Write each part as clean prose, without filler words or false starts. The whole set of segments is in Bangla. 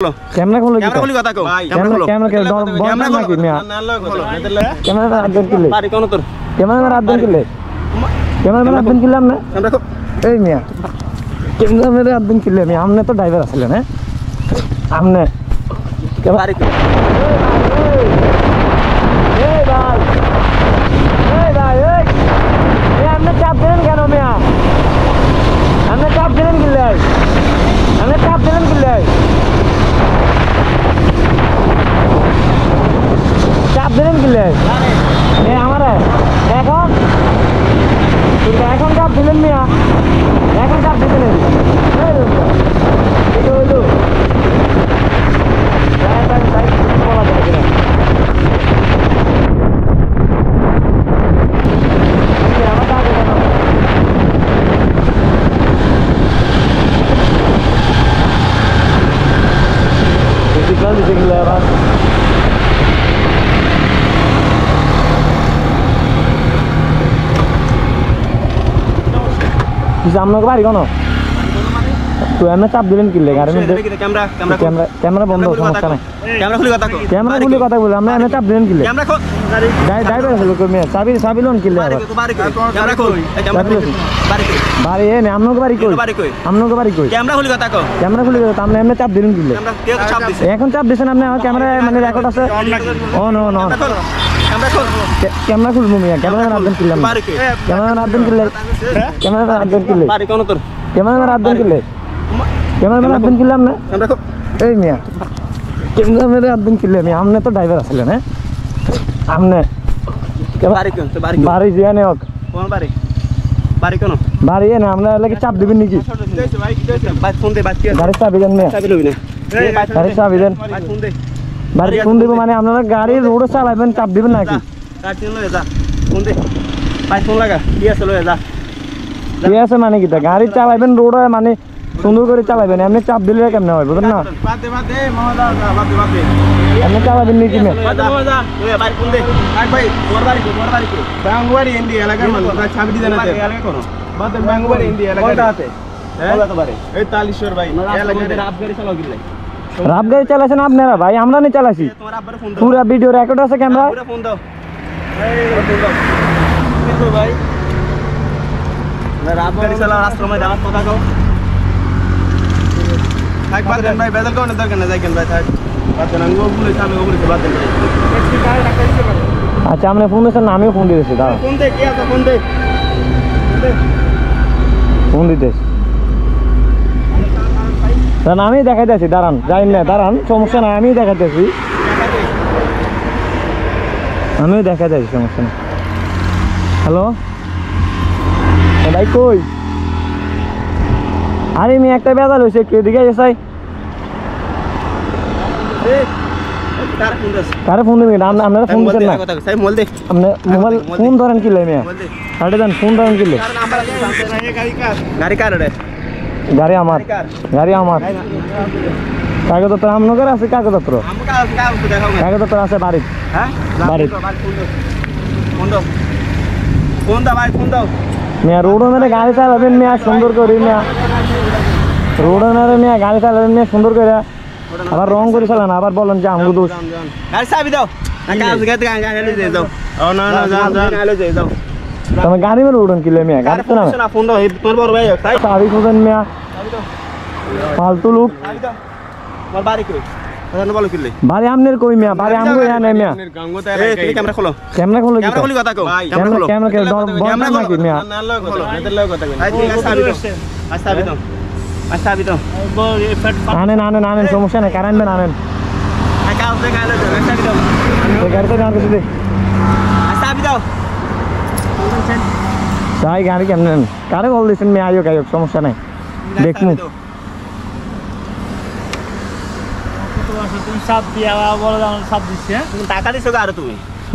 कैमरा खोलो कैमरा खोली কথা কও कैमरा कैमरा के कैमरा नाকি मिया कैमरा रात दिन किले बारी कोन তোর कैमरा रात दिन किले कैमरा में रात दिन किले हमने कैमरा को ए मिया कैमरा में रात दिन किले मिया हमने तो ड्राइवर আসলে না हमने के बारी ए भाई ये हमने चाप देन কেন मिया हमने चाप देन किले हमने चाप देन किले চাপ দিলেন কিলে এ আমারে এখন তুমি এখন চাপ দিলেন মিয়া এখন চাপ দিলেন এই এটা হলো তাই বলা যায় কিনা আমার টাকা কেন এদিকে কাল দিতে গেলে আবার सामने बारी कौन तो एमने चाप दिलेन किले गाड़ी में कैमरा कैमरा कैमरा बंद हो समस्या नहीं कैमरा खुली কথা বলে আমরা এমনে চাপ দিলেন কিলে ক্যামেরা খোল ড্রাইভার আছে লোক মে চাবি লোন কিলে ক্যামেরা খোল বাড়ি এ নে আমনকে বাড়ি কই আমনকে বাড়ি কই ক্যামেরা খুলি কথা কও ক্যামেরা খুলি কথা আমরা এমনে চাপ দিলেন কিলে কে চাপ দিছে এখন চাপ দিছেন আপনি আমার ক্যামেরা মানে রেকর্ড আছে অন कैमरा खुल मिया कैमरा रात दिन किले कैमरा रात दिन किले कैमरा रात दिन किले बारी कोन তোর कैमरा रात दिन किले कैमरा रात दिन किले हमने कैमरा को ए मिया कैमरा में रात दिन किले मिया हमने तो ड्राइवर আসলে না हमने बारी कोन तो बारी जियाने होक कोन बारी कोन बारी है ना हमने लगे चाप दिबेन নাকি भाई फोन दे बात की गाड़ी चाबी देन मिया चाबी লবি না गाड़ी चाबी देन भाई फोन दे বাড়ি ফোন দিব মানে আপনারা গাড়ি রোড চালাবেন চাপ দিবেন নাকি কাটি লয়ে যা ফোন দে ভাই ফোন লাগা কি আছে লয়ে যা কি আছে মানে কি তা গাড়ি চালাবেন রোড মানে সুন্দর করে চালাবেন এমনি চাপ দিলে কেমনে হয় বুঝেন না বাদ দে মহলা বাদ দে এমনি চালাবেন নাকি মে বাদ দে ওই ভাই ফোন দে ভাই তোর বাড়ি কো বাঙ্গুবাড়ি ইন্ডিয়া এলাকা মানে চাবি দি দেন আছে এলাকা কোন বাদ দে বাঙ্গুবাড়ি ইন্ডিয়া এলাকা কোথাতে বলা তো পারে এই তালিশ্বর ভাই এলাকা রাত গাড়ি চালাও গিলে রাত গাড়ি চালাছেন আপনারা ভাই আমরা নি চালাছি পুরো ভিডিও রেকর্ড আছে ক্যামেরা পুরো ফোন দাও এই ফোন দাও কিন্তু ভাই না রাত গাড়ি চালাও রাস্তার মধ্যে দাঁত কথা কও থাক বাদ দেন ভাই বেদল কোন দরকার না যাইকেন ভাই থাক বাদ দেন আঙ্গো বলে সামনে বলে বাদ দেন একটু কাজ রাখা দিতে পারো আচ্ছা আমরা ফোন দিছেন না আমিও ফোন দিয়েছি দাও ফোন দে কি আছে ফোন দে ফোন দিতেছ দাঁড়ান আমি দেখাইতেছি দাঁড়ান যাই না দাঁড়ান সমস্যা নাই আমি দেখাইতেছি আমিও দেখাইতেছি সমস্যা নেই হ্যালো ভাই কই আরে আমি একটা বেদাল হয়েছে একটু এদিকে এসাই কারে ফোন দিবি আপনারা ফোন দিচ্ছেন না আপনি মোবাইল ফোন ধরেন কি মিয়া আরে দেন ফোন ধরেন কি গাড়ি কার রে গাড়ি আমার কাগজপত্র আমনগর আছে কাগজপত্র আছে বাড়ি হ্যাঁ বাড়ি ফোন দাও ভাই ফোন দাও মিয়া রোড মেরে গাড়ি চালাবেন মিয়া সুন্দর করে মিয়া রোড মেরে মিয়া গাড়ি চালাবেন মিয়া সুন্দর করে আবার রং করে চালান আবার বলেন যে আমগো দোষ গাড়ি চাবি দাও না কাজ গাড়ি গাড়ি দিয়ে দাও ও না যান আলো দিয়ে দাও তুমি গাড়ি में उड़न किले में गाड़ी तो ना फोन दो তোর বড় ভাই চাবি খুঁজেন মিয়া फालतू लोग मार बारी कई बता बोलो किले बारी আমনের কই মিয়া বাড়ি আমগো ইয়া নাই মিয়া গাঙ্গো তো এই ক্যামেরা খোলো ক্যামেরা খুলি কথা কও ক্যামেরা কে বন্ধ নাকি মিয়া না লয় কথা নেদের লয় কথা কই আস্তাবি দাও আনেন সমস্যা নাই কারেন্ট দেন আনেন কাজ দে গালে আস্তাবি দাও এই গাড়িতে নাম কিছু দে আস্তাবি দাও তাই গাড়ি কেমনে কারে বল দিছেন মিয়া আইও গায়ক সমস্যা নাই দেখমু তুমি সাপ দিয়া বড় দাম সাপ দিছে তুমি টাকা দিছো আর তুমি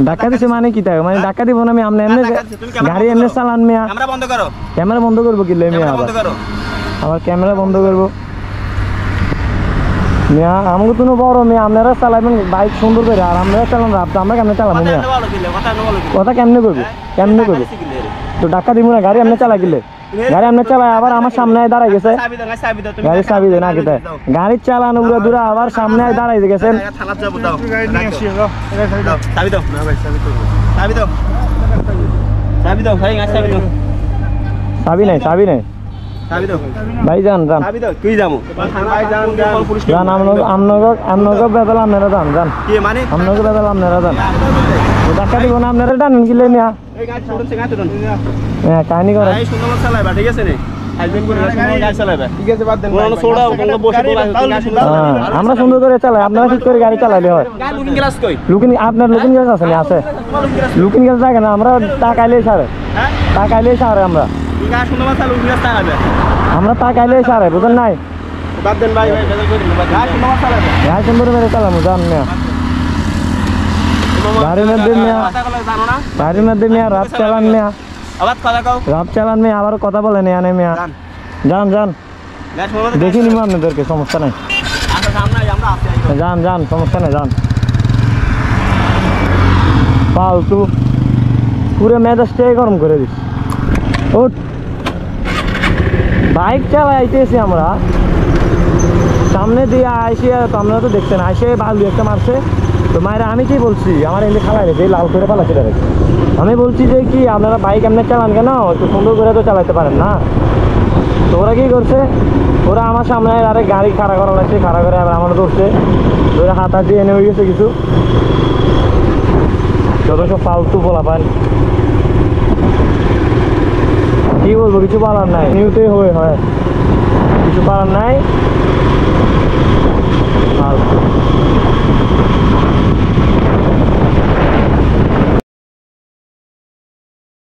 টাকা দিছো মানে কি তাই মানে টাকা দিব না আমি আমনে এমনে গাড়ি এমনে চালান মিয়া ক্যামেরা বন্ধ করব কি লই মিয়া আবার ক্যামেরা বন্ধ করব মিয়া আমগো তো বড় মিয়া আপনারা চালাবেন বাইক সুন্দর করে আর আমরা চালান রাত আমরা কেমনে চালাবো মিয়া কথা কেমনে করব তো টাকা দিব না গাড়ি এমনে চালা গিলে গাড়ি আমরা চালাই আবার আমার সামনে দাঁড়াই গেছে গাড়ির চাবি দেন আগে গাড়ির চালানো উড়ে দূরে আবার সামনে দাঁড়াই গেছেন চাবি নাই ভাই যান আপনাকে বেদাল আপনারা যান আপনাকে বেদাল আপনারা যান ধাক্কা দিব না আপনারা টানেন কিলে মিয়া হ্যাঁ কাহিনী করে আমরা সুন্দর করে চালাই আপনারা ঠিক করে গাড়ি চালাইলে হয় আপনার লুকিং গ্লাস আছে না আছে লুকিং গ্লাস থাকে না আমরা টাকাইলে সারে আমরা টাকাইলে সারে বুঝেন নাই গাড়ি সুন্দর মেরে চালামু জান মিয়া গাড়ির মধ্যে মিয়া রাত চালান মিয়া আবার কথা বলে নেই আনে মিয়া যান দেখি নিব আপনাদেরকে সমস্যা নাই যান সমস্যা নাই যান ফালতু পুরো মেজাজটাই গরম করে দিস ওঠ বাইক চালাইতেছি আমরা সামনে দিয়ে আইসি তো আপনারা তো দেখছেন আইসে বালু একটা মারছে তো মায়েরা আমি কি বলছি আমার এমনি খালাই রেখে লাল করে পালাচ্ছে রেখে আমি বলছি যে কি আপনারা বাইক এমনি চালান কেন একটু সুন্দর করে তো চালাতে পারেন না তো ওরা কি করছে ওরা আমার সামনে আরে গাড়ি খাড়া করা লাগছে খাড়া করে আবার আমার ধরছে ওরা হাত দিয়ে এনে হয়ে গেছে কিছু যত সব ফালতু বলা পান কি বলবো কিছু বলার নাই নিউতেই হয় কিছু করার নাই ফালতু